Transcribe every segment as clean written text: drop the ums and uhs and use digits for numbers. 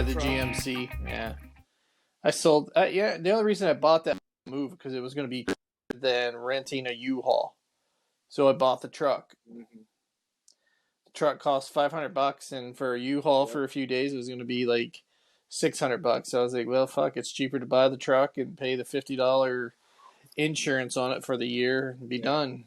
the GMC. Yeah, I sold. Yeah, the only reason I bought that move because it was going to be cheaper than renting a U-Haul, so I bought the truck. Mm-hmm. The truck cost $500, and for a U-Haul Yep. for a few days, it was going to be like $600. So I was like, well, fuck, it's cheaper to buy the truck and pay the $50 insurance on it for the year and be done.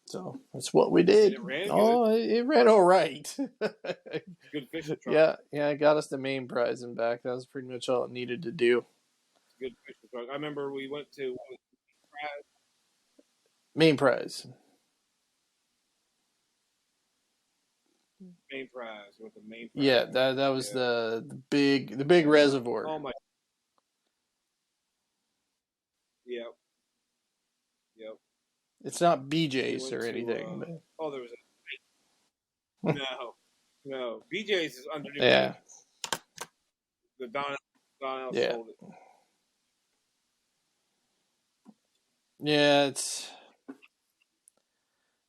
So that's what we did. And it ran Oh, it ran all right. Good fishing truck. Yeah, it got us the main prize and back. That was pretty much all it needed to do. Good fishing truck. I remember we went to Main prize. main prize with the main prize. Yeah, that was the big reservoir. Oh my. Yep. Yep. It's not BJ's or anything. There was a no. BJ's is underneath. Yeah. The Donnell Yeah. sold it.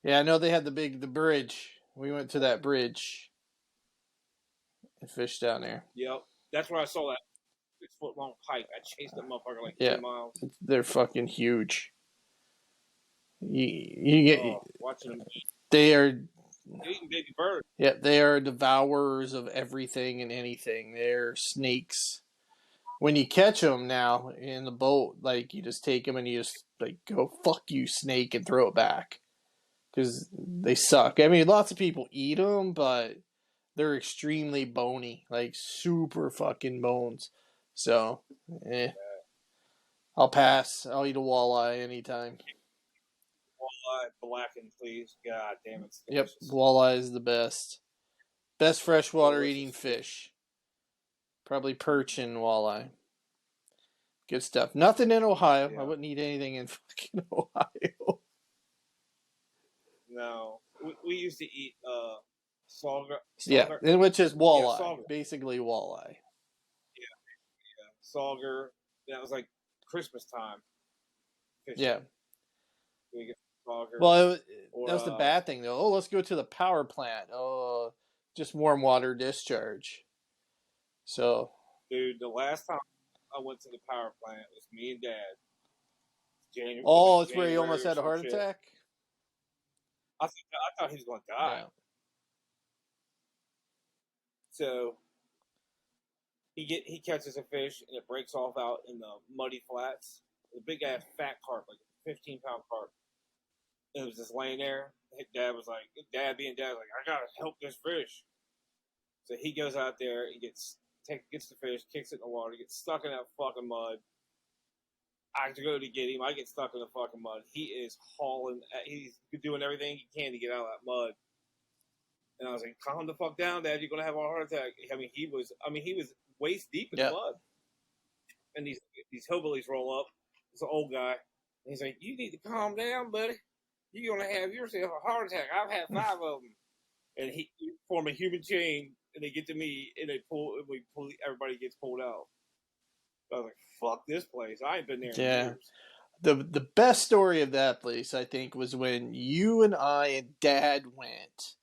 Yeah, I know they had the bridge. We went to that bridge and fished down there. Yep. That's where I saw that 6-foot long pike. I chased that motherfucker like 10 miles. They're fucking huge. You get watching them. They are eating baby birds. Yeah, they are devourers of everything and anything. They're snakes. When you catch them now in the boat, like, you just take them and you just like go, fuck you, snake, and throw it back. Because they suck. I mean, lots of people eat them, but they're extremely bony. Like, super fucking bones. So, I'll pass. I'll eat a walleye anytime. Walleye blackened, please. God damn it. Yep, walleye is the best. Best freshwater eating fish. Probably perch and walleye. Good stuff. Nothing in Ohio. Yeah. I wouldn't eat anything in fucking Ohio. No. We used to eat sauger. Yeah, which is walleye. Yeah, basically walleye. Yeah. Sauger. That was like Christmas time. Fishing. Yeah. We get sauger. Well, that was the bad thing, though. Oh, let's go to the power plant. Oh, just warm water discharge. So. Dude, the last time I went to the power plant, it was me and Dad. January, it's where he almost had a heart attack? I thought he was going to die. Yeah. So he catches a fish and it breaks off out in the muddy flats. A big ass fat carp, like a 15-pound carp. And it was just laying there. Dad was like, like, I gotta help this fish. So he goes out there and gets the fish, kicks it in the water, gets stuck in that fucking mud. I have to go to get him. I get stuck in the fucking mud. He is hauling. He's doing everything he can to get out of that mud. And I was like, calm the fuck down, Dad. You're going to have a heart attack. He was waist deep in the mud. And these hillbillies roll up. It's an old guy. And he's like, you need to calm down, buddy. You're going to have yourself a heart attack. I've had 5 of them. And he form a human chain. And they get to me, and everybody gets pulled out. I was like, fuck this place. I ain't been there in years. The best story of that place, I think, was when you and I and Dad went.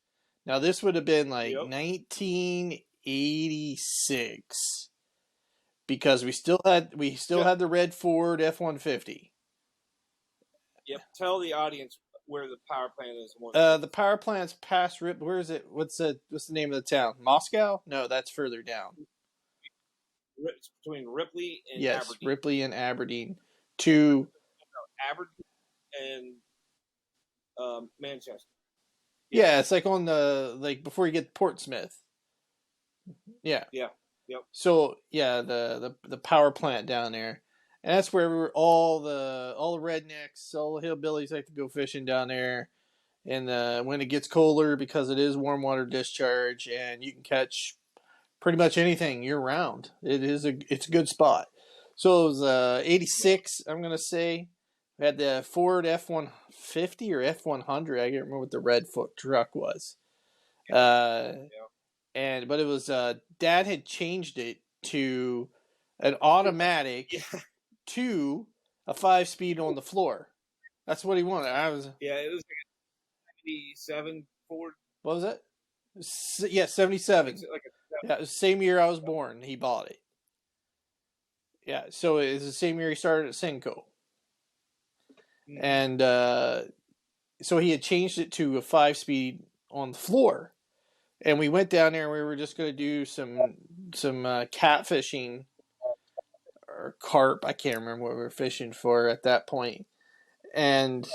Now, this would have been like 1986. Because we still had the red Ford F-150. Yep. Tell the audience where the power plant is. The power plant's past where is it? What's the name of the town? Moscow? No, that's further down. It's between Ripley and Aberdeen. Yes, Ripley and Aberdeen. Aberdeen and Manchester. Yeah, it's like on before you get to Portsmouth. Yeah. Yeah. Yep. So the power plant down there. And that's where all the rednecks, all the hillbillies like to go fishing down there. And when it gets colder, because it is warm water discharge, and you can catch pretty much anything year round. It's a good spot. So it was 86, I'm gonna say. We had the Ford F-150 or F-100. I can't remember what the red foot truck was. But it was Dad had changed it to an automatic. To a 5-speed on the floor. That's what he wanted. It was like a 77 Ford. What was it? 77. It's like a Yeah, it was the same year I was born. He bought it. Yeah, so it's the same year he started at Senko, and so he had changed it to a 5-speed on the floor, and we went down there and we were just going to do some catfishing or carp. I can't remember what we were fishing for at that point, and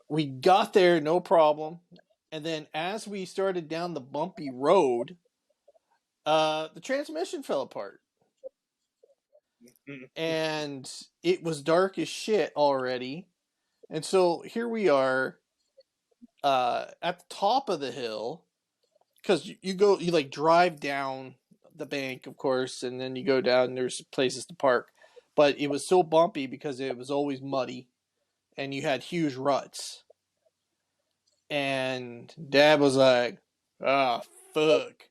we got there no problem. And then as we started down the bumpy road, the transmission fell apart. And it was dark as shit already. And so here we are at the top of the hill, because you like drive down the bank, of course, and then you go down and there's places to park. But it was so bumpy because it was always muddy and you had huge ruts. And Dad was like, "Ah, fuck.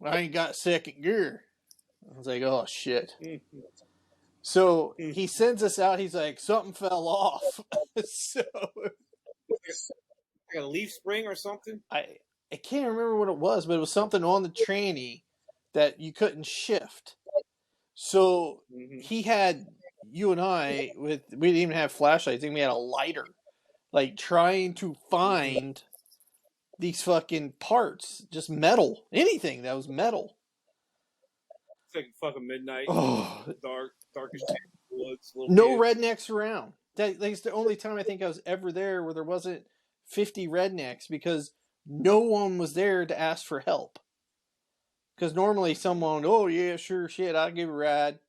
I ain't got second gear." I was like, "Oh, shit." So he sends us out. He's like, "Something fell off." So Like a leaf spring or something. I can't remember what it was, but it was something on the tranny that you couldn't shift. So he had you and I we didn't even have flashlights. I think we had a lighter, like trying to find these fucking parts, just metal, anything that was metal. It's like fucking midnight, Oh, dark as shit, woods, little no kids. rednecks around. That's the only time I think I was ever there where there wasn't 50 rednecks, because no one was there to ask for help. Because normally someone, "Oh yeah, sure, shit, I'll give a ride."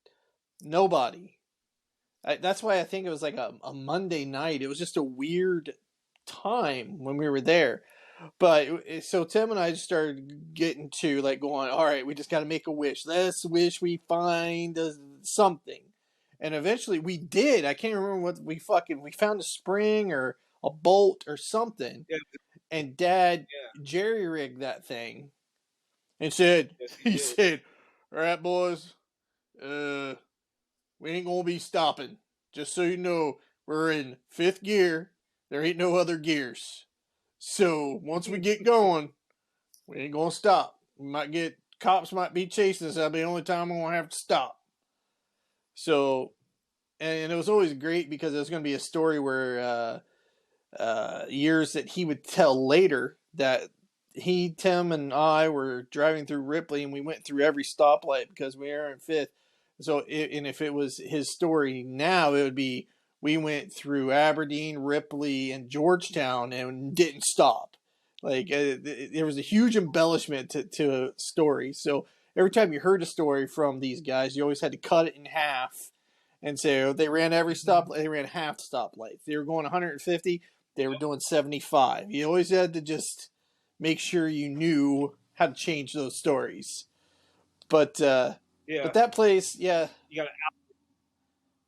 Nobody. That's why I think it was like a Monday night. It was just a weird time when we were there. But so Tim and I just started getting to like going, all right, we just got to make a wish. Let's wish we find something. And eventually we did. I can't remember what we found a spring or a bolt or something. Yeah, And Dad yeah. jerry rigged that thing and said, Yes, he did. said, "All right, boys, we ain't gonna be stopping. Just so you know, we're in 5th gear. There ain't no other gears. So once we get going, we ain't gonna stop. We might get cops might be chasing us. That'll be the only time we're gonna have to stop." So, and it was always great because it was gonna be a story where years that he would tell later that Tim, and I were driving through Ripley and we went through every stoplight because we were in 5th. So, and if it was his story now, it would be we went through Aberdeen, Ripley, and Georgetown and didn't stop. Like there was a huge embellishment to a story. So every time you heard a story from these guys, you always had to cut it in half and say, "Oh, they ran every stoplight. They ran half stoplights. They were going 150. They were doing 75." You always had to just make sure you knew how to change those stories. But Yeah. that place, yeah. You got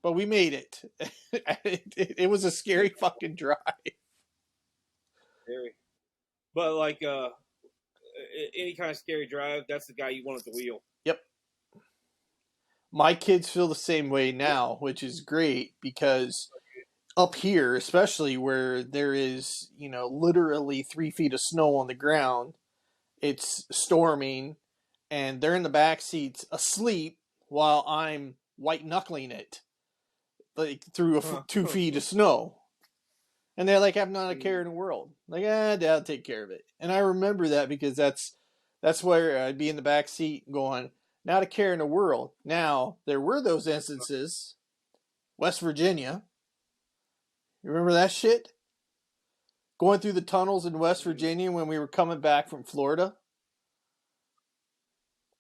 But we made it. It was a scary fucking drive. scary. But like any kind of scary drive, that's the guy you want at the wheel. Yep. My kids feel the same way now, which is great because up here, especially where there is, literally 3 feet of snow on the ground, it's storming, and they're in the back seats asleep while I'm white knuckling it, like through 2 feet of snow. And they're like, "I'm not a care in the world." Like, Dad will take care of it. And I remember that because that's where I'd be in the back seat going, "Not a care in the world." Now, there were those instances. West Virginia. You remember that shit? Going through the tunnels in West Virginia when we were coming back from Florida.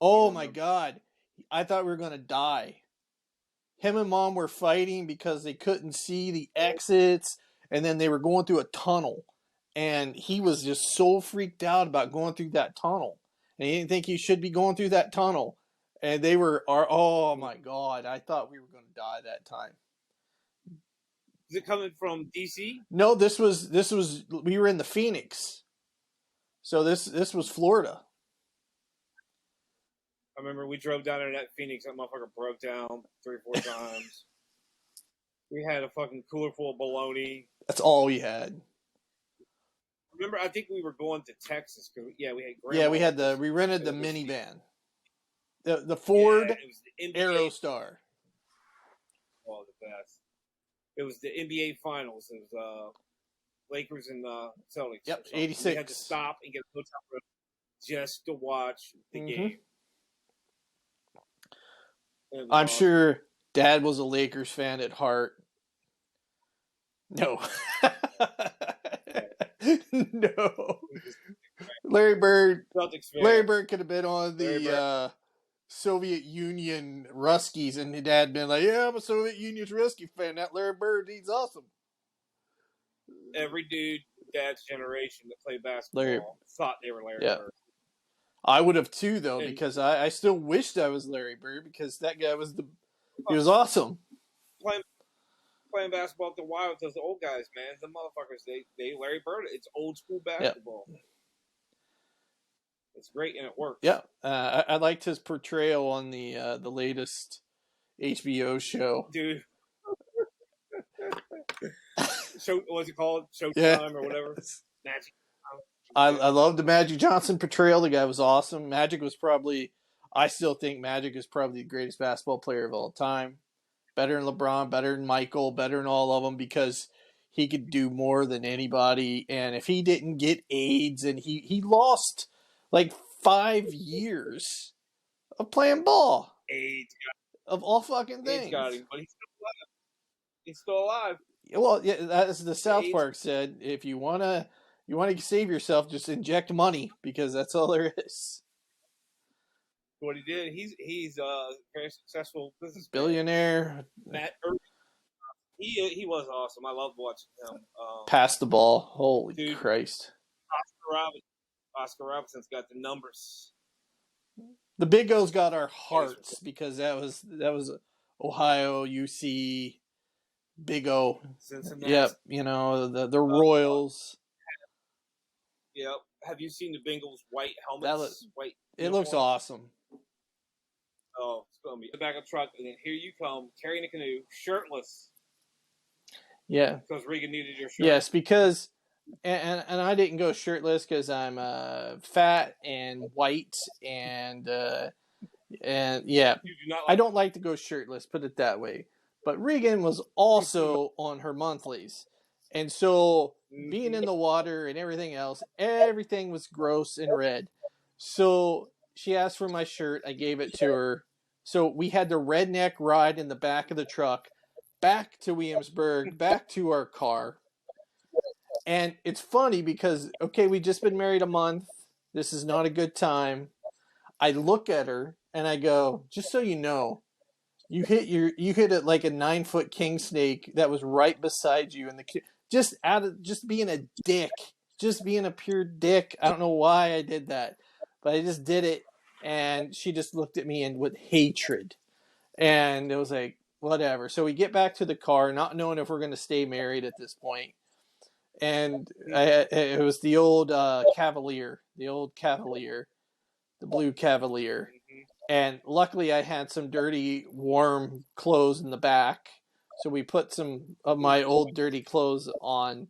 Oh my God. I thought we were going to die. Him and Mom were fighting because they couldn't see the exits, and then they were going through a tunnel. And he was just so freaked out about going through that tunnel. And he didn't think he should be going through that tunnel. And they were, oh my God, I thought we were going to die that time. Is it coming from DC? No, this was we were in the Phoenix. So this was Florida. I remember we drove down there to that Phoenix. That motherfucker broke down 3 or 4 times. We had a fucking cooler full of bologna. That's all we had. Remember, I think we were going to Texas. We had Yeah, Grandma. we rented the minivan, the Yeah, Ford it was the NBA. Aerostar. Oh, the best. It was the NBA Finals. It was Lakers and Celtics. Yep, We had to 86. stop and get a hotel room just to watch the game. I'm awesome. sure Dad was a Lakers fan at heart. No. No. Larry Bird could have been on the Soviet Union Ruskies, and Dad been like, "Yeah, I'm a Soviet Union's Rusky fan. That Larry Bird, he's awesome." Every dude Dad's generation that played basketball thought they were Larry Bird. I would have too, though, because I still wished I was Larry Bird, because that guy he was awesome. Playing basketball at the Wild with those old guys, man. The motherfuckers, they Larry Bird. It's old school basketball. Yep. It's great and it works. Yeah, I liked his portrayal on the latest HBO show. Dude, what's it called? Showtime or whatever. Magic. I love the Magic Johnson portrayal. The guy was awesome. I still think Magic is probably the greatest basketball player of all time. Better than LeBron, better than Michael, better than all of them, because he could do more than anybody. And if he didn't get AIDS, and he lost like 5 years of playing ball. AIDS of all fucking things. AIDS got him, but he's still alive. Well, yeah, as the South Park said, if you wanna save yourself, just inject money, because that's all there is. What he did, he's a very successful businessman. Billionaire. Matt Irving. He was awesome. I loved watching him. Pass the ball. Holy Christ. Oscar Robinson's got the numbers. The Big O's got our hearts, because that was Ohio, UC, Big O. Cincinnati. Yep, the Royals. Yep. Have you seen the Bengals' white helmets? It looks awesome. Oh, it's going to be the back of the truck, and then here you come, carrying a canoe, shirtless. Yeah. Because Regan needed your shirt. Yes, because, and I didn't go shirtless because I'm fat and white, and yeah. I don't like to go shirtless, put it that way. But Regan was also on her monthlies. And so, being in the water and everything else, everything was gross and red. So, she asked for my shirt. I gave it to her. So, we had the redneck ride in the back of the truck, back to Williamsburg, back to our car. And it's funny because, okay, we've just been married a month. This is not a good time. I look at her and I go, just so you know, you hit it like a 9-foot king snake that was right beside you, and just being a dick, just being a pure dick. I don't know why I did that, but I just did it, and she just looked at me and with hatred, and it was like, whatever. So we get back to the car, not knowing if we're going to stay married at this point, and it was the old Cavalier, the blue Cavalier. And luckily I had some dirty, warm clothes in the back. So we put some of my old dirty clothes on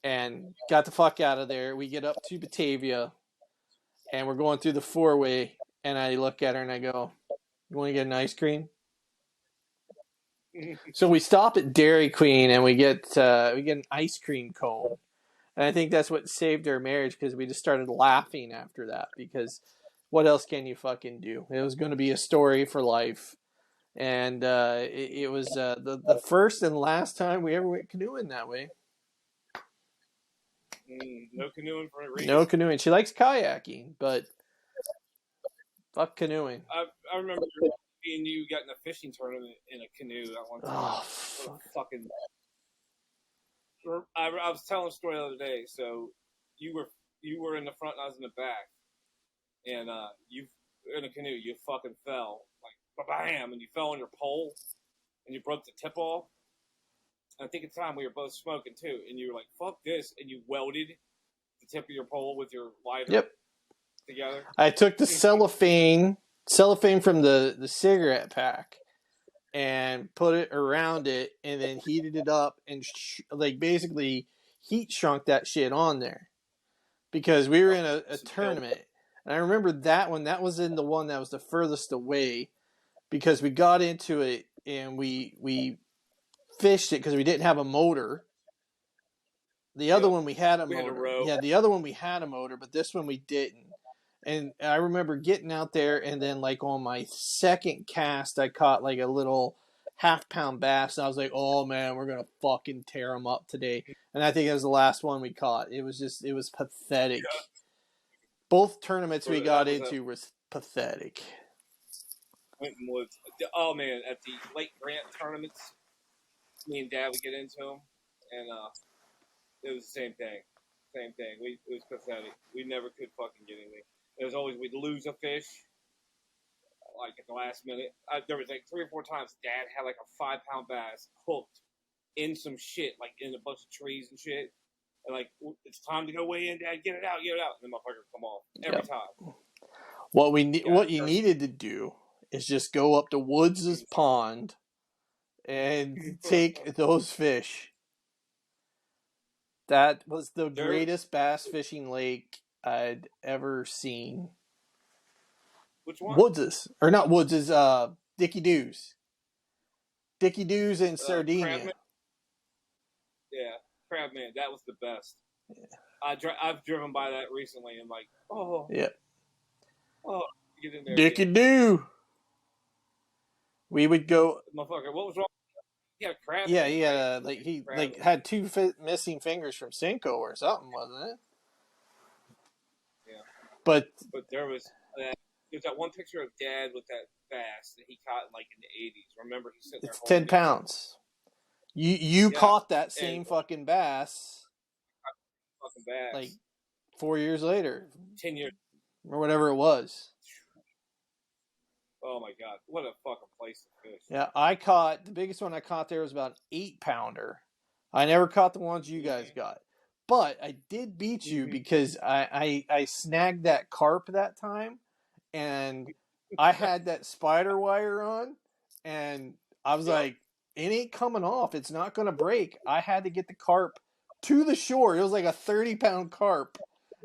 and got the fuck out of there. We get up to Batavia and we're going through the 4-way. And I look at her and I go, "You want to get an ice cream?" So we stop at Dairy Queen and we get an ice cream cone. And I think that's what saved our marriage, because we just started laughing after that, because what else can you fucking do? It was going to be a story for life. And it was the first and last time we ever went canoeing that way. No canoeing for a reason. No canoeing. She likes kayaking, but fuck canoeing. I remember me and you got in a fishing tournament in a canoe that one time. Oh, fucking... I was telling a story the other day. So you were in the front and I was in the back. And you in a canoe, you fucking fell, like bam, and you fell on your pole, and you broke the tip off. And I think at the time we were both smoking too, and you were like, "Fuck this," and you welded the tip of your pole with your lighter together. I took the cellophane from the cigarette pack, and put it around it, and then heated it up, and basically heat shrunk that shit on there. because we were in a tournament, and I remember that one. That was in the one that was the furthest away, because we got into it and we fished it because we didn't have a motor. The other one we had a We had a motor. row. Yeah, the other one we had a motor, but this one we didn't. And I remember getting out there, and then like on my second cast, I caught like a little half-pound bass, and I was like, "Oh man, we're gonna fucking tear them up today." And I think it was the last one we caught. It was pathetic. Yeah. Both tournaments we got That was into was pathetic. Winton Woods. Oh man, at the Lake Grant tournaments, me and Dad would get into them, and it was the same thing. Same thing. It was pathetic. We never could fucking get anything. It was always we'd lose a fish, like at the last minute. There was like 3 or 4 times Dad had like a 5-pound bass hooked in some shit, like in a bunch of trees and shit. And like, it's time to go weigh in, Dad. Get it out, get it out. And the motherfucker would come off every time. What you needed to do is just go up to Woods' pond and take those fish. That was the greatest bass fishing lake I'd ever seen. Which one? Woods', or not Woods', Dickie Doos. Dickie Doos in Sardinia. Crabman. Yeah, Crabman. That was the best. Yeah. I've driven by that recently and like, oh. Yeah. Oh, get in there. Dickie Doo. We would go. Motherfucker, what was wrong? He had a crab. Yeah, he had had 2 missing fingers from Cinco or something, wasn't it? Yeah. But there was that one picture of Dad with that bass that he caught like in the 80s. Remember, he's sitting there. It's 10 pounds. You caught that same fucking bass. Fucking bass. Like 4 years later. 10 years. Or whatever it was. Oh my god, what a fucking place to fish. Yeah, the biggest one I caught there was about an 8-pounder. I never caught the ones you guys got. But I did beat you because I snagged that carp that time, and I had that spider wire on, and I was like, it ain't coming off. It's not going to break. I had to get the carp to the shore. It was like a 30-pound carp.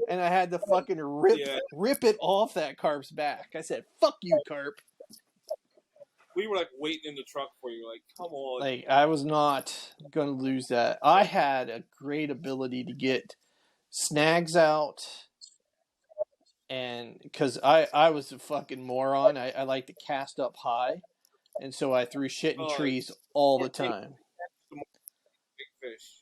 And I had to fucking rip it off that carp's back. I said, fuck you, carp. We were like waiting in the truck for you, like, come on. Like, I was not going to lose that. I had a great ability to get snags out. And because I was a fucking moron, I like to cast up high. And so I threw shit in trees all the time. Big fish.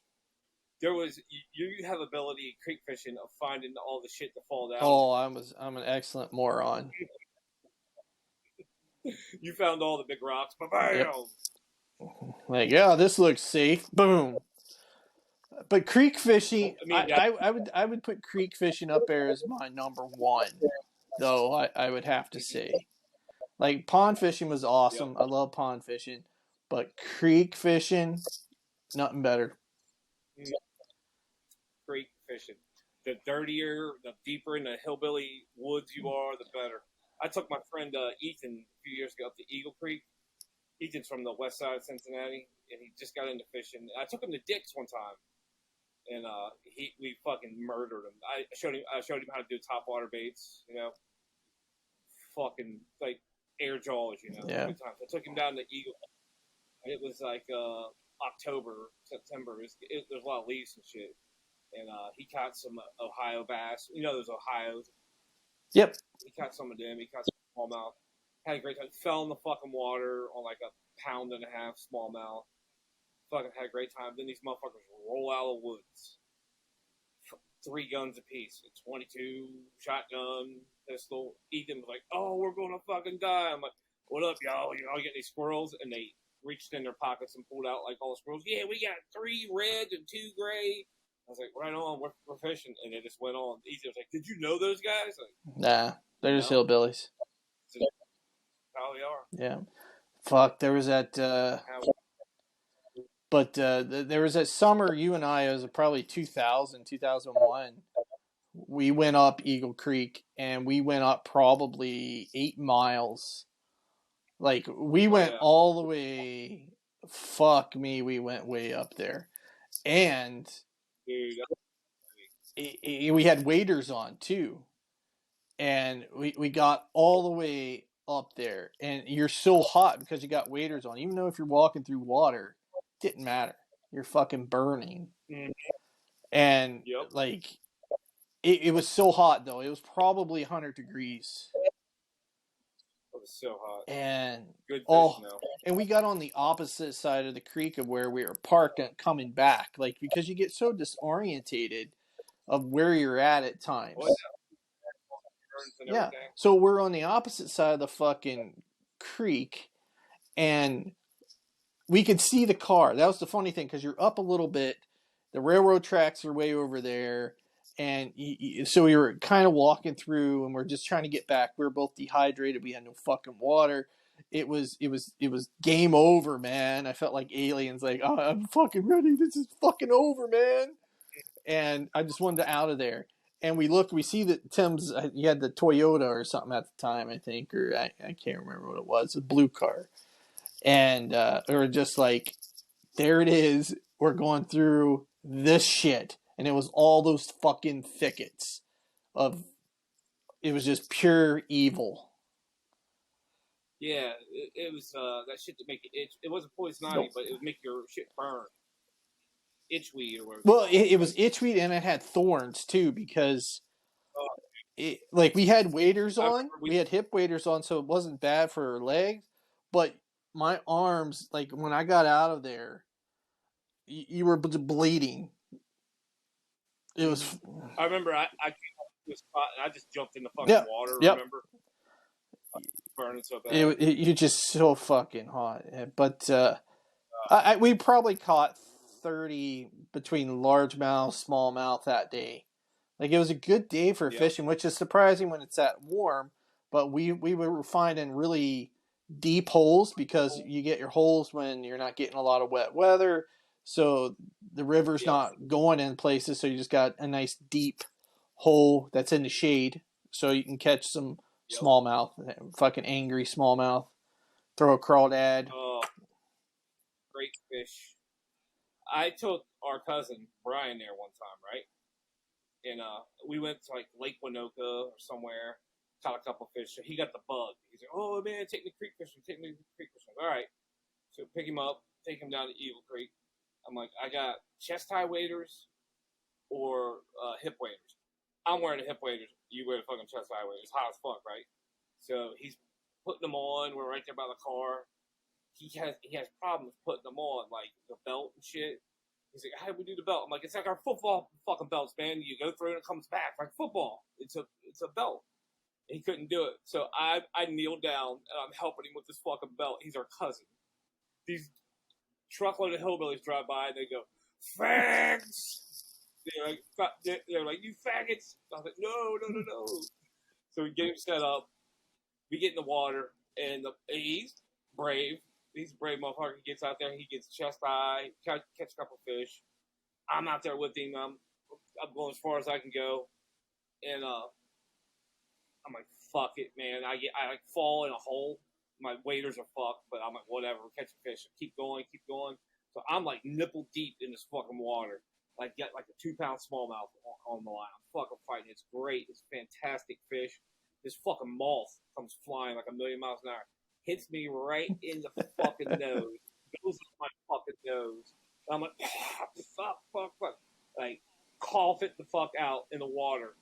There was you have ability creek fishing of finding all the shit to fall down. Oh, I'm an excellent moron. You found all the big rocks, bam! Yep. Like, yeah, this looks safe. Boom. But creek fishing, I would put creek fishing up there as my number one, though. I would have to say, like, pond fishing was awesome. Yep. I love pond fishing, but creek fishing, nothing better. Creek fishing. The dirtier, the deeper in the hillbilly woods you are, the better. I took my friend Ethan a few years ago up to Eagle Creek. Ethan's from the west side of Cincinnati, and he just got into fishing. I took him to Dick's one time, and we fucking murdered him. I showed him how to do topwater baits, fucking like air jaws, Yeah. Good times. I took him down to Eagle, and it was like October, September. There's a lot of leaves and shit. And he caught some Ohio bass. Those Ohios. Yep. He caught some of them. He caught some smallmouth. Had a great time. Fell in the fucking water on like a 1.5 pound smallmouth. Fucking had a great time. Then these motherfuckers roll out of the woods. 3 guns apiece. A 22, shotgun, pistol. Ethan was like, "Oh, we're gonna fucking die." I'm like, "What up, y'all? Y'all get these squirrels?" And they reached in their pockets and pulled out like all the squirrels. Yeah, we got 3 red and 2 gray. I was like, right on, we're fishing. And it just went on. Ethan was like, "Did you know those guys?" Like, nah, they're just hillbillies. Probably are. Yeah. Fuck, there was that... But there was that summer, you and I, it was probably 2000, 2001. We went up Eagle Creek, and we went up probably 8 miles. Like, we went all the way... Fuck me, we went way up there. And... Dude, we had waders on too, and we got all the way up there, and you're so hot because you got waders on. Even though if you're walking through water, it didn't matter. You're fucking burning, and Yep. like it was so hot though. It was probably 100 degrees, It was so hot. and Good fish oh, now. and we got on the opposite side of the creek of where we were parked and coming back, like because you get so disorientated of where you're at times. Oh, yeah. And Yeah. everything. So we're on the opposite side of the fucking creek, and we could see the car. That was the funny thing because you're up a little bit. The railroad tracks are way over there, and so we were kind of walking through, and we're just trying to get back. We were both dehydrated. We had no fucking water. It was game over, man. I felt like aliens. Like, oh, I'm fucking ready. This is fucking over, man. And I just wanted out of there. And we looked, we see that Tim's, he had the Toyota or something at the time, I think, or I can't remember what it was, a blue car. And we were just like, there it is. We're going through this shit. And it was all those fucking thickets of, it was just pure evil. Yeah, it was that shit to make it itch. It wasn't poison ivy, Nope. but it would make your shit burn. Itchweed or whatever. Well, it was itchweed and it had thorns too because like we had waders on, we had hip waders on, so it wasn't bad for her legs. But my arms, like when I got out of there, you were bleeding. It was. I remember I came up to a spot and I just jumped in the fucking water. Remember? Burning so bad. You're just so fucking hot. But we probably caught 30 between largemouth, smallmouth that day. Like it was a good day for fishing, which is surprising when it's that warm. But we were finding really deep holes because you get your holes when you're not getting a lot of wet weather. So the river's not going in places. So you just got a nice deep hole that's in the shade. So you can catch some smallmouth, fucking angry smallmouth. Throw a crawdad. Oh, great fish. I took our cousin Brian there one time, right? And we went to like Lake Winoka or somewhere, caught a couple fish. So he got the bug. He's like, "Oh man, take me creek fishing, take me creek fishing." All right. So pick him up, take him down to Eagle Creek. I'm like, I got chest high waders or hip waders. I'm wearing the hip waders. You wear the fucking chest high waders. It's hot as fuck, right? So he's putting them on. We're right there by the car. He has problems putting them on, like the belt and shit. He's like, "How do we do the belt?" I'm like, "It's like our football fucking belts, man. You go through and it comes back like football. It's a belt." And he couldn't do it, so I kneeled down and I'm helping him with this fucking belt. He's our cousin. These truckload of hillbillies drive by and they go, "Fags!" They're like, "You faggots!" I was like, "No." So we get him set up. We get in the water, and he's brave. He's a brave motherfucker. He gets out there. He gets chest high, catch a couple fish. I'm out there with him. I'm going as far as I can go, and I'm like, "Fuck it, man." I like fall in a hole. My waders are fucked, but I'm like, whatever. Catch a fish. Keep going. So I'm like nipple deep in this fucking water. Like get like a 2-pound smallmouth on the line. I'm fucking fighting. It's great. It's fantastic fish. This fucking moth comes flying like a million miles an hour. Hits me right in the fucking nose. Goes in my fucking nose. And I'm like, fuck. Like, cough it the fuck out in the water.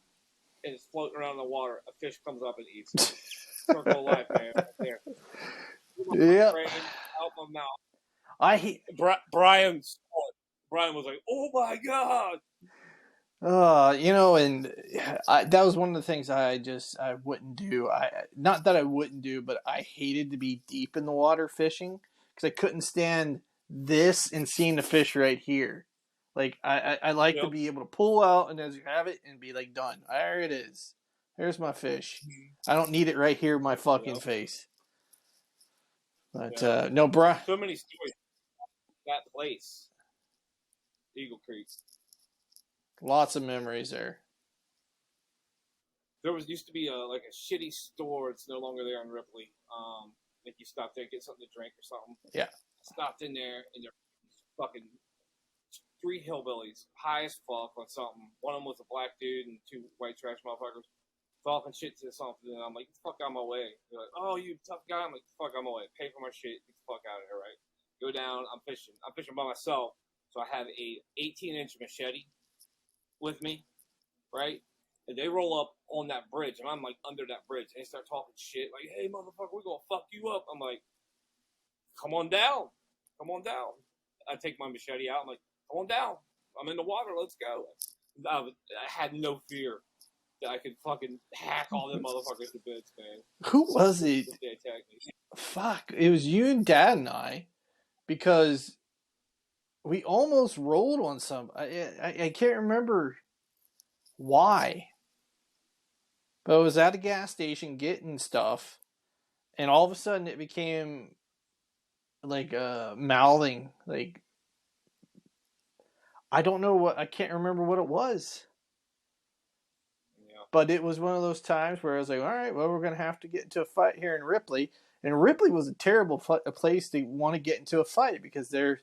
And it's floating around in the water. A fish comes up and eats it. Circle of life, man. Right there. Yeah. Out my mouth. I hate Brian was like, "Oh my god!" And that was one of the things I wouldn't do. Not that I wouldn't do, but I hated to be deep in the water fishing because I couldn't stand this and seeing the fish right here. Like I like to be able to pull out and as you have it and be like done. There it is. There's my fish. I don't need it right here in my fucking face. But no, Brian. So many stories. That place, Eagle Creek. Lots of memories there. There used to be like a shitty store. It's no longer there in Ripley. Like you stop there, get something to drink or something. Yeah. Stopped in there and they're fucking three hillbillies, high as fuck on something. One of them was a black dude and two white trash motherfuckers talking shit to something. And I'm like, get the fuck out of my way. They're like, oh, you tough guy. I'm like, get the fuck out of my way. Pay for my shit. Get the fuck out of here, right? Go down. I'm fishing. I'm fishing by myself. So I have a 18-inch machete with me, right? And they roll up on that bridge, and I'm like under that bridge, and they start talking shit like, "Hey, motherfucker, we're gonna fuck you up." I'm like, "Come on down, come on down." I take my machete out. I'm like, "Come on down. I'm in the water. Let's go." I had no fear that I could fucking hack all them motherfuckers to bits, man. Who was it? If they attacked me. Fuck, it was you and Dad and I, because we almost rolled on some. I can't remember why, but I was at a gas station getting stuff, and all of a sudden it became like mouthing. Like, I don't know what, I can't remember what it was. Yeah. But it was one of those times where I was like, all right, well, we're going to have to get into a fight here in Ripley. And Ripley was a terrible place to want to get into a fight, because they're,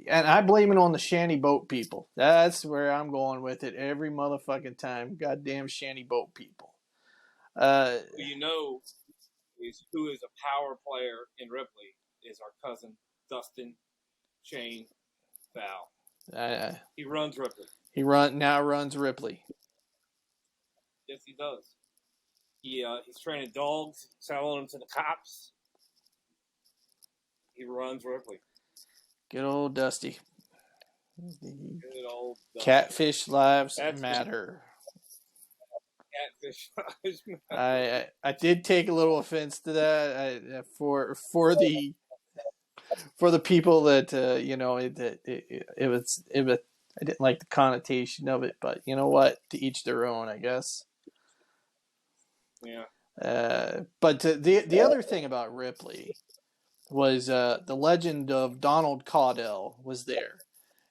and I blame it on the shanty boat people. That's where I'm going with it every motherfucking time. Goddamn shanty boat people. Who you know is who is a power player in Ripley is our cousin Dustin Shane Val. He runs Ripley. He runs Ripley. Yes, he does. He's training dogs, selling them to the cops. He runs Ripley. Good old Dusty. Good old Dusty. Catfish lives matter. Catfish lives matter. I did take a little offense to that. For the people that it was I didn't like the connotation of it, but you know what? To each their own, I guess. Yeah. But the other thing about Ripley was the legend of Donald Caudell was there.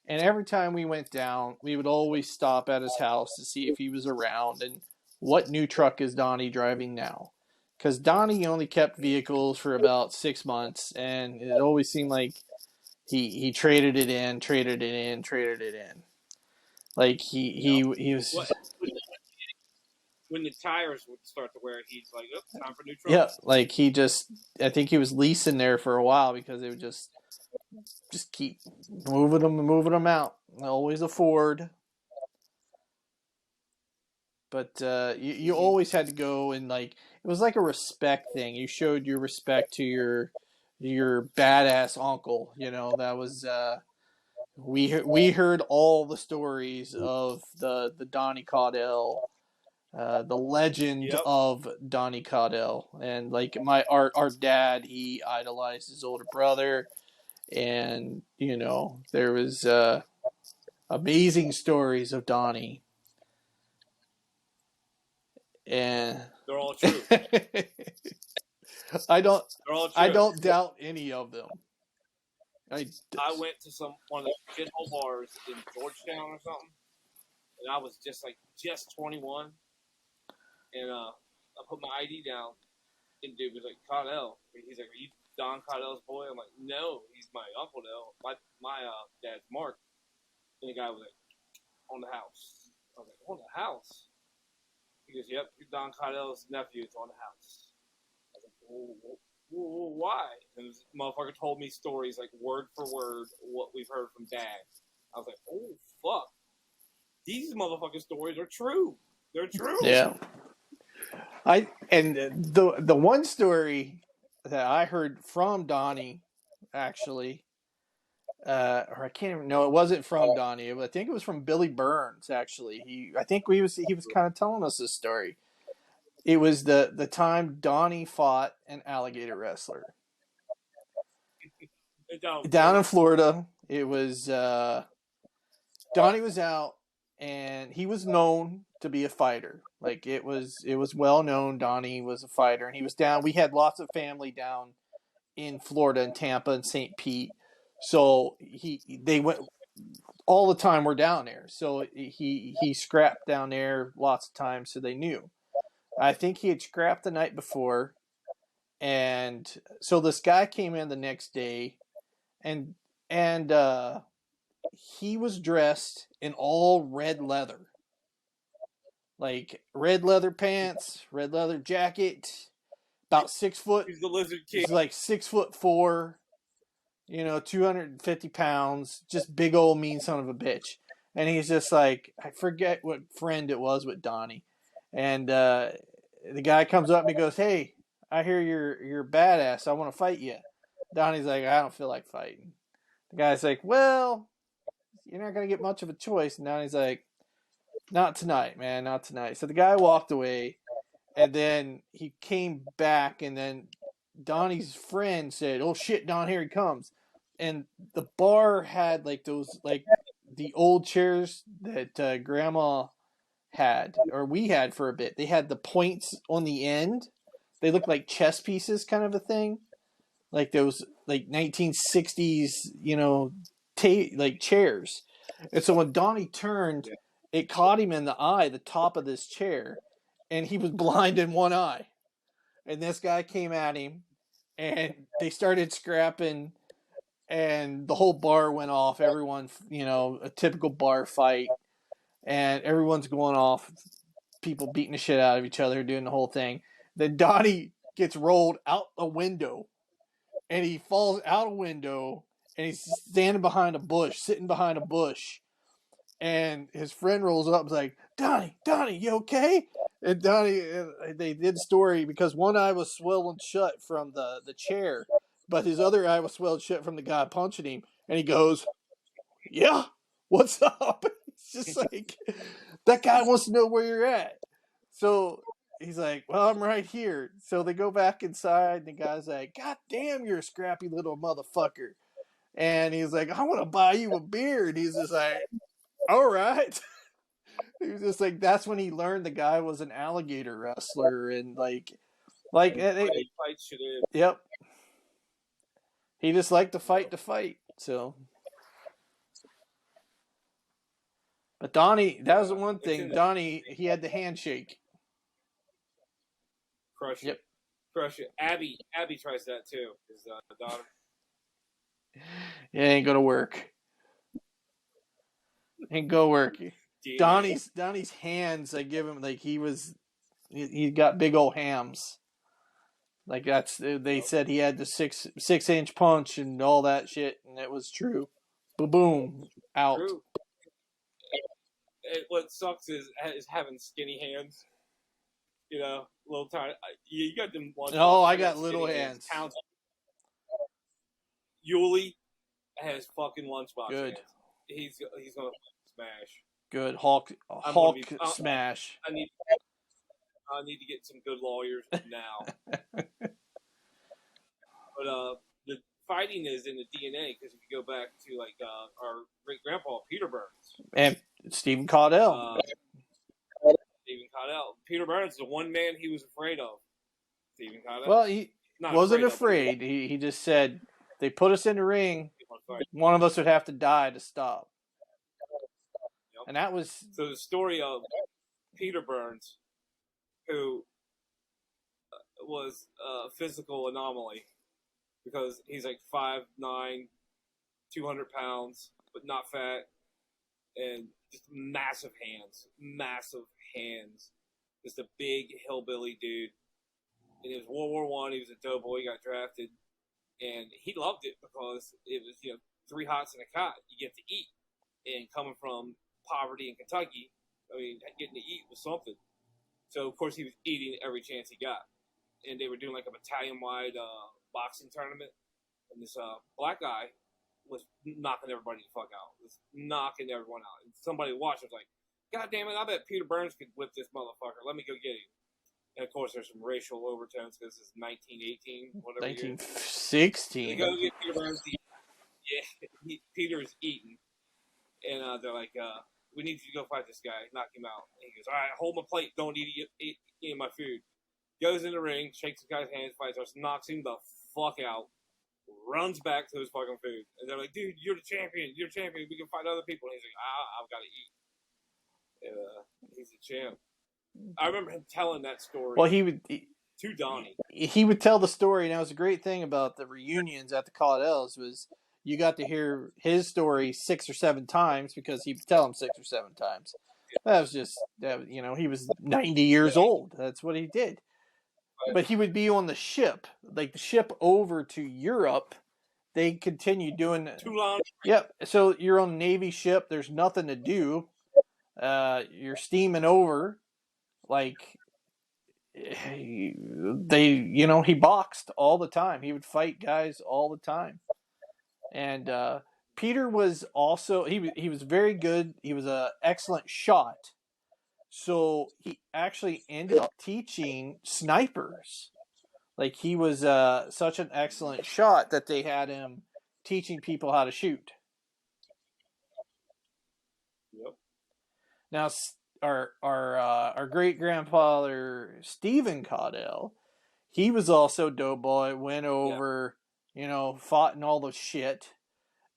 And every time we went down, we would always stop at his house to see if he was around and what new truck is Donnie driving now. Because Donnie only kept vehicles for about 6 months, and it always seemed like he traded it in. Like he was. Well, when the tires would start to wear, he's like, "Oh, time for new truck." Yeah, like I think he was leasing there for a while because they would just keep moving them out. Always a Ford. But you always had to go, and like it was like a respect thing. You showed your respect to your badass uncle. You know, that was we heard all the stories of the Donnie Caudell, the legend of Donnie Caudell, and like our dad, he idolized his older brother, and you know there was amazing stories of Donnie. And they're all true. I don't doubt any of them. I went to one of the shithole bars in Georgetown or something, and I was just 21, and I put my ID down, and dude was like, Caudell. He's like, are you Don Caudell's boy? I'm like, no, he's my uncle though. My dad's Mark. And the guy was like, on the house. I was like, on the house? He goes, yep, you're Don Caudell's nephew. It's on the house. I was like, why? And this motherfucker told me stories like word for word what we've heard from Dad. I was like, oh, fuck. These motherfucking stories are true. They're true. Yeah. The one story that I heard from Donnie, actually, or I can't even know, it wasn't from Donnie. I think it was from Billy Burns. Actually, I think he was kind of telling us this story. It was the time Donnie fought an alligator wrestler down in Florida. It was Donnie was out, and he was known to be a fighter. Like it was well known Donnie was a fighter, and he was down. We had lots of family down in Florida, in Tampa and St. Pete. So they went all the time. We're down there, so he scrapped down there lots of times, so they knew. I think he had scrapped the night before, and so this guy came in the next day, and he was dressed in all red leather. Like red leather pants, red leather jacket, about 6 foot. He's the Lizard King. He's like 6'4", 250 pounds, just big old mean son of a bitch. And he's just like, I forget what friend it was with Donnie. And the guy comes up and he goes, "Hey, I hear you're badass. I want to fight you." Donnie's like, "I don't feel like fighting." The guy's like, "Well, you're not going to get much of a choice." And Donnie's like, "Not tonight, man, not tonight." So the guy walked away, and then he came back, and then Donnie's friend said, "Oh shit, Don, here he comes." And the bar had like those, like the old chairs that Grandma had, or we had for a bit. They had the points on the end. They looked like chess pieces, kind of a thing, like those like 1960s, like chairs. And so when Donnie turned, it caught him in the eye, the top of this chair, and he was blind in one eye. And this guy came at him, and they started scrapping, and the whole bar went off. Everyone, a typical bar fight, and everyone's going off, people beating the shit out of each other, doing the whole thing. Then Donnie gets rolled out a window, and he falls out a window, and he's standing behind a bush, sitting behind a bush. And his friend rolls up and is like, Donnie, you okay? And Donnie, they did the story because one eye was swollen shut from the chair, but his other eye was swelled shut from the guy punching him. And he goes, "Yeah, what's up?" It's just like, that guy wants to know where you're at. So he's like, "Well, I'm right here." So they go back inside, and the guy's like, "God damn, you're a scrappy little motherfucker." And he's like, "I want to buy you a beer." And he's just like, "All right." He was just like, that's when he learned the guy was an alligator wrestler, and yep. He just liked to fight. So, but Donnie, that was the one thing. Donnie, he had the handshake. Crush it. Crush it. Abby tries that too. His daughter. It ain't gonna work. Ain't gonna work. Donnie's hands, I give him, like he got big old hams. Like they said he had the 6-inch punch and all that shit, and it was true. Boom, out. True. What sucks is having skinny hands. Little tiny. You got them. I got little hands. Yuli has fucking lunchbox. Good. He's gonna smash. Good Hulk smash. I need to get some good lawyers now. But the fighting is in the DNA, because if you go back to like our great grandpa Peter Burns and Stephen Caudell. Peter Burns is the one man he was afraid of. Stephen Caudell. Well, he wasn't afraid. He just said, they put us in the ring, one of us would have to die to stop. Yep. And that was... So the story of Peter Burns, who was a physical anomaly, because he's like 5'9", 200 pounds, but not fat, and just massive hands. Just a big hillbilly dude. And it was World War I. He was a doughboy. He got drafted, and he loved it because it was 3 hots and a cot. You get to eat, and coming from poverty in Kentucky, I mean, getting to eat was something. So of course he was eating every chance he got, and they were doing like a battalion-wide boxing tournament, and this black guy was knocking everybody the fuck out. Was knocking everyone out. And somebody watched was like, "God damn it, I bet Peter Burns could whip this motherfucker. Let me go get him." And of course, there's some racial overtones because it's 1918, whatever. 1916. They go get Peter Burns. Peter's eating, and they're like, "We need you to go fight this guy, knock him out." And he goes, "All right, hold my plate. Don't eat my food." Goes in the ring, shakes the guy's hand, fights us, knocks him the fuck out, runs back to his fucking food. And they're like, "Dude, you're the champion. You're champion. We can fight other people." And he's like, "I've got to eat." And he's a champ. I remember him telling that story. Well, to Donnie. He would tell the story, and that was a great thing about the reunions at the Caudells was you got to hear his story 6 or 7 times because he would tell him 6 or 7 times. That was just, he was 90 years old. That's what he did. But he would be on the ship, like the ship over to Europe. They continued doing. Too long. Yep. So you're on a Navy ship. There's nothing to do. You're steaming over. Like he boxed all the time. He would fight guys all the time. And Peter was also he was very good. He was an excellent shot. So he actually ended up teaching snipers. Like he was such an excellent shot that they had him teaching people how to shoot. Yep. Now our great grandfather Stephen Caudell, he was also doughboy. Went over, fought in all the shit,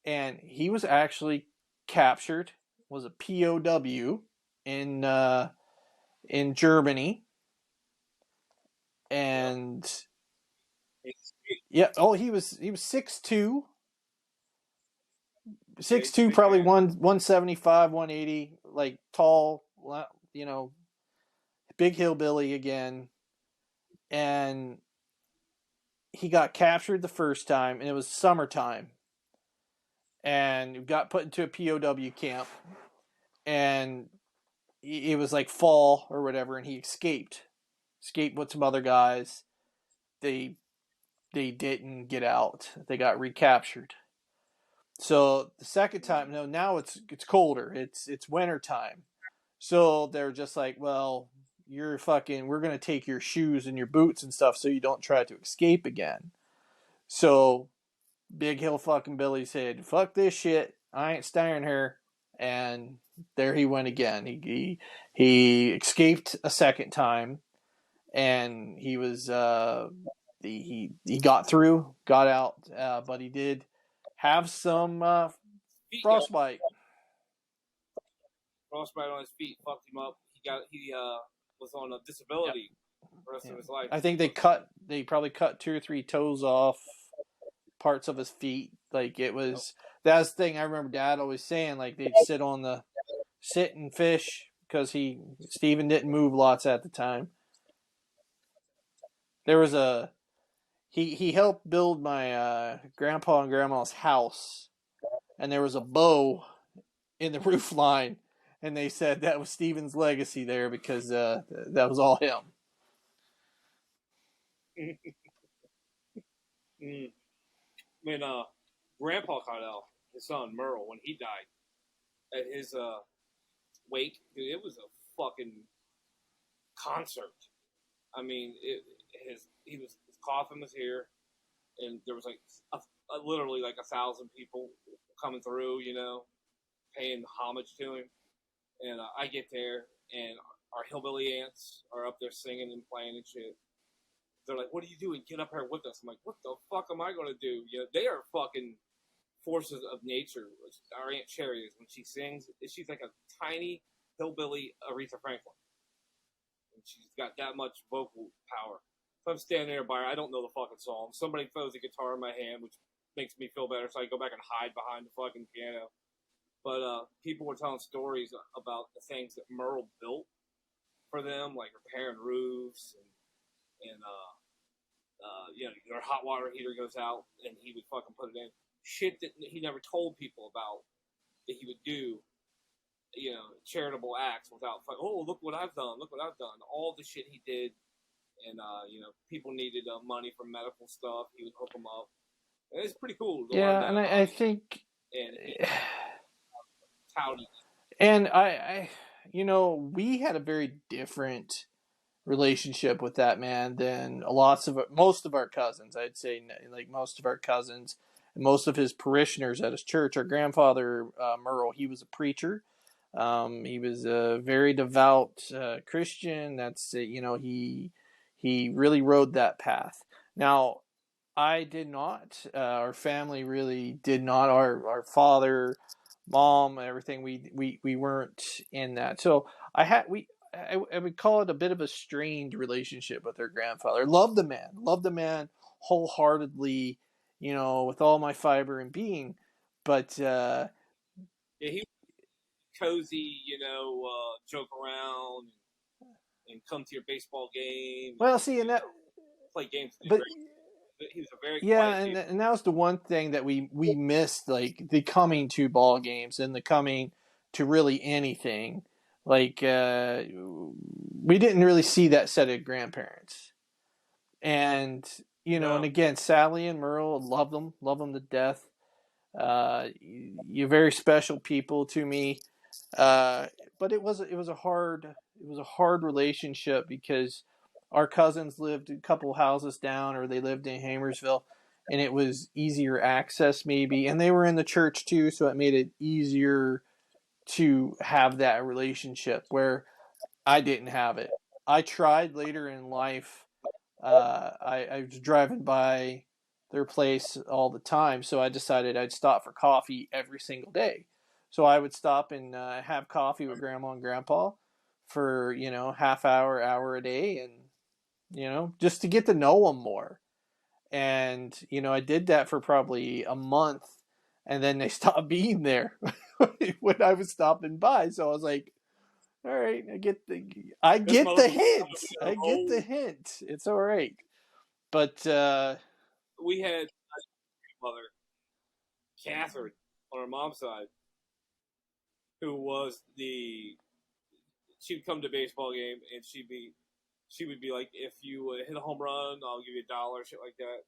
and he was actually captured. Was a POW in Germany, and yeah. Oh, he was 6'2", 6'2", probably 175, 180, like tall, big hillbilly again. And he got captured the first time, and it was summertime, and got put into a POW camp, and it was like fall or whatever, and he escaped with some other guys. They didn't get out. They got recaptured. So the second time, now it's colder. It's winter time. So they're just like, well, we're going to take your shoes and your boots and stuff so you don't try to escape again. So Big Hill fucking Billy said, fuck this shit. I ain't staying here. And there he went again. He escaped a second time, and he was he got through, got out, but he did have some frostbite. Frostbite on his feet fucked him up. He was on a disability the rest of his life. I think they probably cut 2 or 3 toes off, parts of his feet. Like that's the thing I remember Dad always saying, like they'd sit and fish because Stephen didn't move lots at the time. There was he helped build my grandpa and grandma's house, and there was a bow in the roof line, and they said that was Stephen's legacy there because that was all him. When Grandpa Caudell, his son Merle, when he died at his wake, dude, it was a fucking concert. I mean, his coffin was here, and there was like literally like 1,000 people coming through, paying homage to him. And I get there, and our hillbilly aunts are up there singing and playing and shit. They're like, "What are you doing? Get up here with us." I'm like, "What the fuck am I gonna do?" They are fucking forces of nature. Our Aunt Cherry is, when she sings, she's like a tiny hillbilly Aretha Franklin, and she's got that much vocal power. So I'm standing there by her. I don't know the fucking song. Somebody throws a guitar in my hand, which makes me feel better, so I go back and hide behind the fucking piano. But people were telling stories about the things that Merle built for them, like repairing roofs and their hot water heater goes out, and he would fucking put it in. Shit that he never told people about that he would do, charitable acts without, oh, look what I've done, all the shit he did. And, people needed money for medical stuff, he would hook them up. And it's pretty cool. Yeah, and I think... And we had a very different relationship with that man than most of our cousins. I'd say, like, most of our cousins and most of his parishioners at his church. Our grandfather Merle, he was a preacher. He was a very devout Christian. That's he really rode that path. Now, I did not. Our family really did not. Our father, mom, everything. We weren't in that. So I would call it a bit of a strained relationship with her grandfather. Loved the man wholeheartedly, with all my fiber and being. But Yeah, he was cozy, joke around and come to your baseball game and well, see, and that, play games. but He was a very yeah, quiet dude. and that was the one thing that we missed, like the coming to ball games and the coming to really anything. Like we didn't really see that set of grandparents, and and No, again, Sally and Merle, love them to death. You're very special people to me, but it was a hard relationship because our cousins lived a couple houses down, or they lived in Hamersville, and it was easier access maybe, and they were in the church too, so it made it easier to have that relationship where I didn't have it. I tried later in life. I was driving by their place all the time, so I decided I'd stop for coffee every single day. So I would stop and have coffee with Grandma and Grandpa for half hour a day, and just to get to know them more. And I did that for probably a month, and then they stopped being there when I was stopping by. So I was like, all right, I this get the motherfucker hint. was I get the old. hint. It's all right. But We had mother Catherine on our mom's side, who was the she'd come to baseball game and she would be like, if you hit a home run, I'll give you $1, shit like that.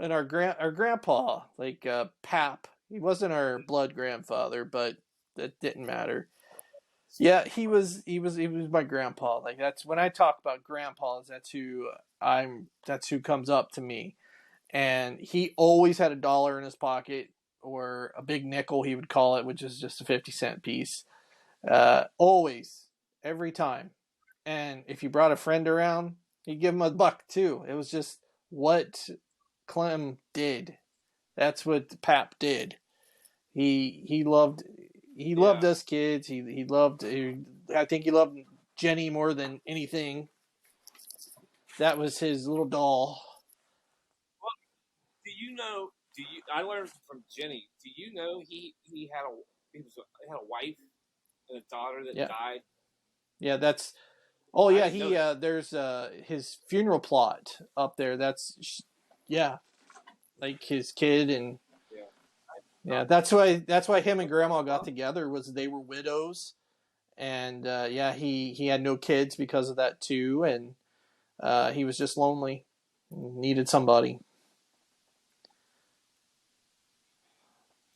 and our grandpa, like Pap, he wasn't our blood grandfather, but that didn't matter. Yeah, he was my grandpa. Like that's when I talk about grandpas, that's who comes up to me. And he always had $1 in his pocket, or a big nickel he would call it, which is just a 50-cent piece. Always, every time. And if you brought a friend around, he'd give him $1 too. It was just what Clem did. That's what Pap did. He loved Yeah. us kids. He loved. I think he loved Jenny more than anything. That was his little doll. Well, do you know? Do you? I learned from Jenny. Do you know he had a wife and a daughter that Yeah, died? yeah. That's. Oh I yeah. didn't know He that. there's his funeral plot up there. Yeah, like his kid, and Yeah. yeah. That's why him and Grandma got together, was they were widows, and yeah, he had no kids because of that too, and he was just lonely, needed somebody.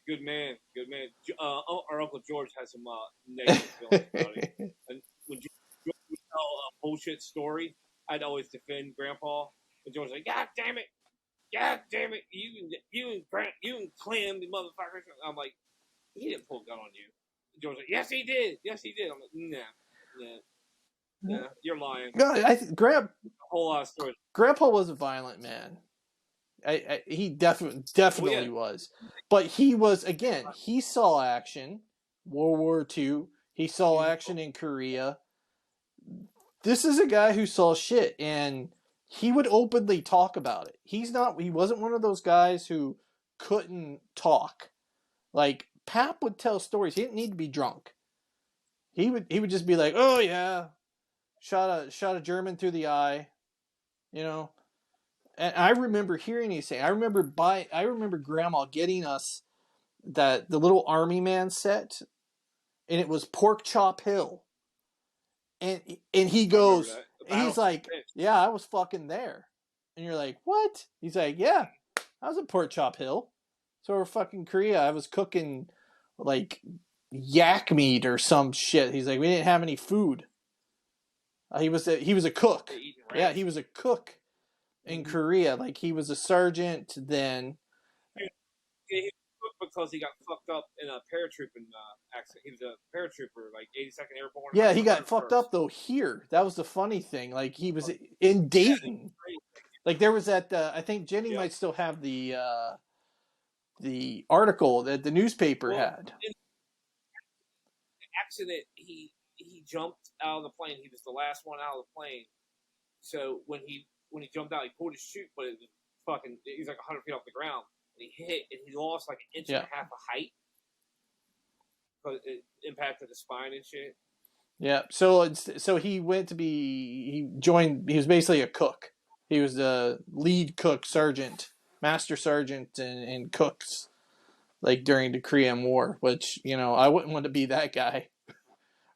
Good man. Good man. Our Uncle George has some negative feelings about it. And when George would tell a bullshit story, I'd always defend Grandpa. And George was like, God damn it, you and Clem, the motherfuckers. I'm like, he didn't pull a gun on you. And George was like, yes, he did. Yes, he did. I'm like, nah, you're lying. God, A whole lot of stories. Grandpa was a violent man. He Well, yeah, definitely was, but he was, again. He saw action, World War II. He saw action in Korea. This is a guy who saw shit, and he would openly talk about it. He wasn't one of those guys who couldn't talk. Like Pap would tell stories. He didn't need to be drunk. He would just be like, "Oh yeah, shot a German through the eye," you know. And I remember hearing you say, I remember Grandma getting us the little Army Man set, and it was Pork Chop Hill, and he I remember goes, that. The and he's battlefield like, bitch. yeah, I was fucking there, and you're like, what? He's like, yeah, I was at Pork Chop Hill, so we're fucking Korea. I was cooking like yak meat or some shit. He's like, we didn't have any food. He was a cook. They eating Yeah, rats. he was a cook in Korea. Like he was a sergeant then. He because he got fucked up in a paratrooping accident. He was a paratrooper, like 82nd Airborne, Yeah, he got fucked 101st. up though here. That was the funny thing. Like he was in Dayton. Like there was that. I think Jenny Yeah. might still have the article that the newspaper Well, had. in the accident, he jumped out of the plane. He was the last one out of the plane. So when he jumped out, he pulled his chute, but it was he's like 100 feet off the ground. And he hit, and he lost like an inch Yeah. and a half of height because it impacted the spine and shit. Yeah. So he went to he joined. He was basically a cook. He was the lead cook sergeant, master sergeant, and cooks like during the Korean War. Which I wouldn't want to be that guy.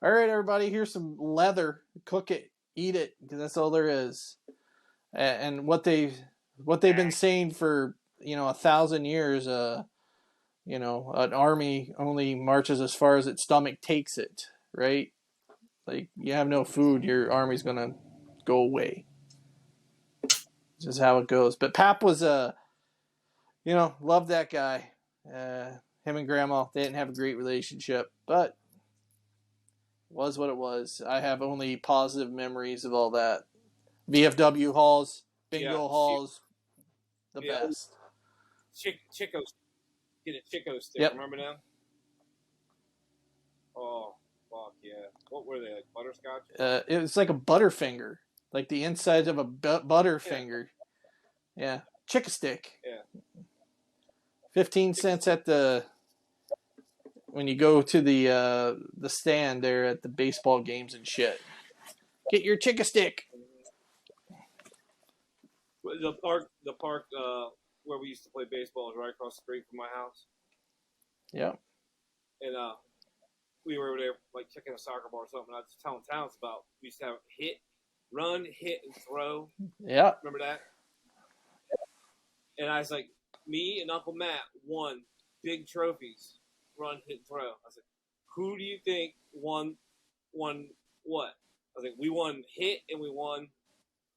All right, everybody, here's some leather. Cook it, eat it, because that's all there is. And what they've been saying for 1,000 years. An army only marches as far as its stomach takes it, right? Like, you have no food, your army's gonna go away. This is how it goes. But Pap was loved that guy. Him and Grandma, they didn't have a great relationship, but it was what it was. I have only positive memories of all that. VFW halls, bingo halls, the best. Chico, get a Chico stick. Yep. Remember them? Oh, fuck yeah! What were they, like, butterscotch? It was like a Butterfinger, like the inside of a Butterfinger. Yeah, Chick stick. Yeah. 15 cents at when you go to the stand there at the baseball games and shit. Get your Chick stick. The park where we used to play baseball is right across the street from my house. Yeah. And we were over there like kicking a soccer ball or something. I was telling Towns about we used to have run, hit, and throw. Yeah. Remember that? And I was like, me and Uncle Matt won big trophies, run, hit, and throw. I was like, who do you think won what? I was like, we won hit and we won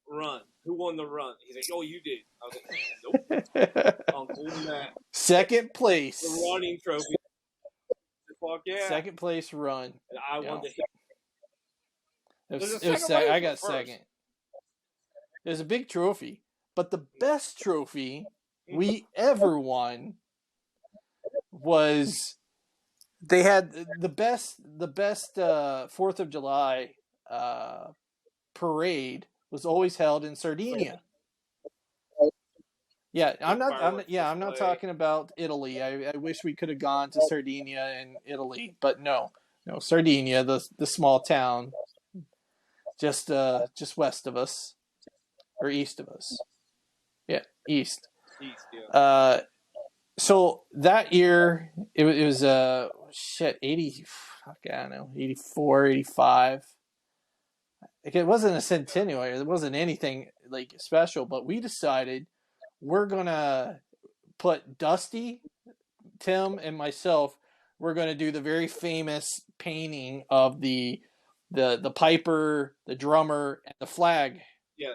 run. Who won the run? He's like, oh, you did. I was like, nope. Uncle Matt. Second place. The running trophy. Fuck yeah. Second place run. And I won the hit. I got second. It was a big trophy. But the best trophy we ever won was they had the best 4th of July parade was always held in Sardinia. Yeah, I'm not talking about Italy. I wish we could have gone to Sardinia and Italy, but no, Sardinia, the small town, just west of us, or east of us. Yeah, east. Yeah. So that year it was 80. Fuck, I don't know, 84, 85. Like, it wasn't a centennial. It wasn't anything like special, but we decided we're gonna put Dusty, Tim, and myself. We're gonna do the very famous painting of the piper, the drummer, and the flag. Yeah.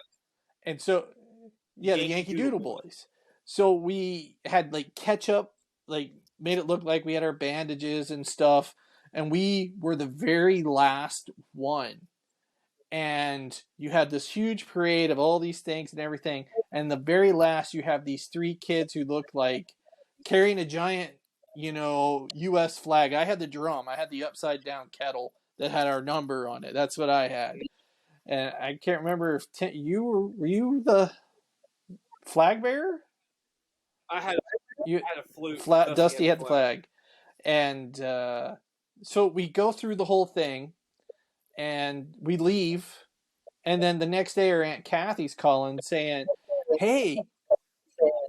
And so, yeah, the Yankee Doodle Boys. So we had like ketchup, like made it look like we had our bandages and stuff, and we were the very last one. And you had this huge parade of all these things and everything. And the very last, you have these 3 kids who look like carrying a giant, U.S. flag. I had the drum. I had the upside down kettle that had our number on it. That's what I had. And I can't remember if were you the flag bearer? I had a flute. Dusty had the flag. And so we go through the whole thing. And we leave, and then the next day our Aunt Kathy's calling saying, "Hey,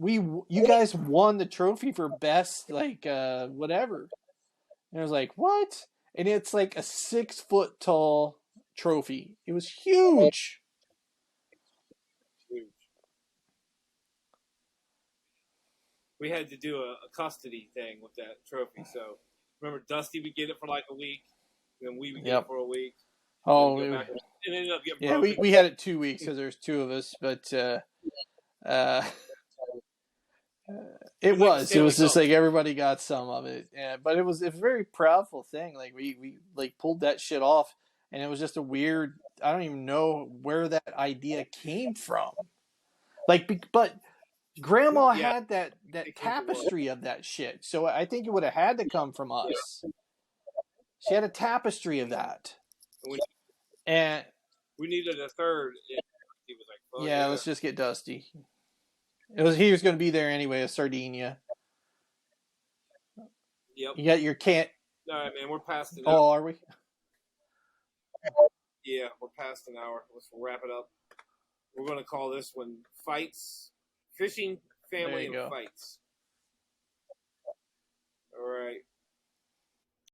you guys won the trophy for best whatever." And I was like, "What?" And it's like a 6-foot tall trophy. It was huge. We had to do a custody thing with that trophy. So remember, Dusty would get it for like a week, then we would get it for a week. Oh, and ended up getting broken. we had it 2 weeks because there's 2 of us, but it was just like everybody got some of it. Yeah, but it was a very proudful thing. Like we like pulled that shit off, and it was just a weird. I don't even know where that idea came from. Like, but Grandma had that tapestry of that shit, so I think it would have had to come from us. She had a tapestry of that. And we needed a third. He was like, yeah, let's just get Dusty. He was going to be there anyway. Sardinia. Yep. You got your can't. All right, man. We're past an hour. Oh, are we? Yeah, we're past an hour. Let's wrap it up. We're going to call this one Fights, Fishing, Family, and go. Fights. All right.